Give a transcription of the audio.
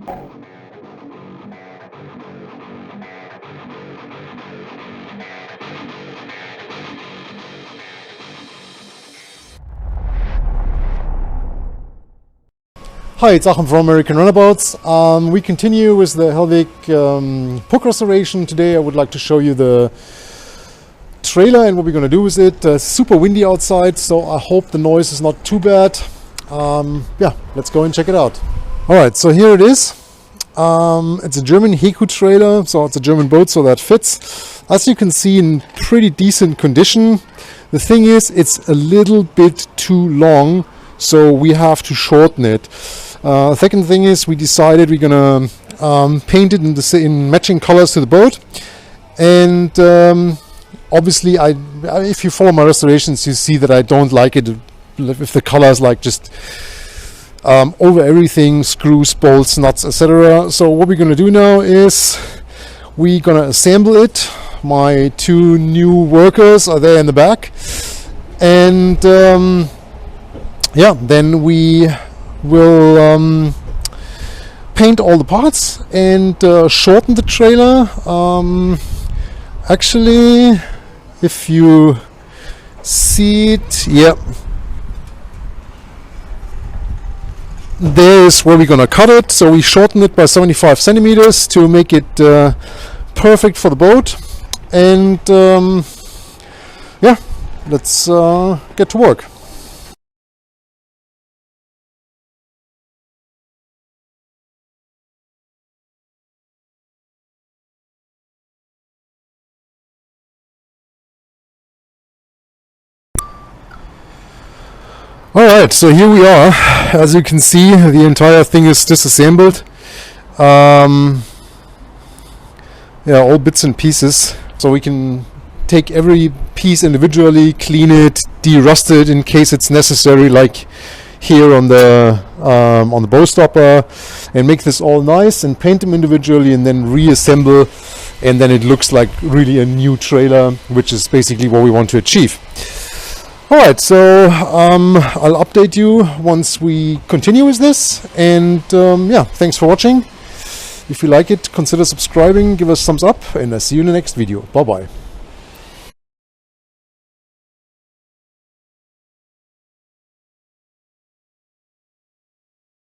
Hi, it's Achim from American Runabouts. We continue with the HELLWIG hook restoration. Today I would like to show you the trailer and what we're going to do with it. Super windy outside, so I hope the noise is not too bad. Yeah, let's go and check it out. Alright, so here it is. It's a German Heku trailer, so it's a German boat, so that fits. As you can see, in pretty decent condition. The thing is, it's a little bit too long, so we have to shorten it. Second thing is, we decided we're gonna paint it in matching colors to the boat, and obviously, if you follow my restorations, you see that I don't like it if the colors like just over everything, screws, bolts, nuts, etc. So what we're gonna do now is we're gonna assemble it. My two new workers are there in the back, and yeah, then we will paint all the parts and shorten the trailer. Actually, if you see it, yeah, there's where we're gonna cut it. So we shorten it by 75 centimeters to make it perfect for the boat. And yeah, let's get to work. Alright, so here we are. As you can see, the entire thing is disassembled. Yeah, all bits and pieces. So we can take every piece individually, clean it, de-rust it in case it's necessary, like here on the bow stopper, and make this all nice and paint them individually and then reassemble, and then it looks like really a new trailer, which is basically what we want to achieve. Alright, so I'll update you once we continue with this, and yeah, thanks for watching. If you like it, consider subscribing, give us a thumbs up, and I'll see you in the next video. Bye bye.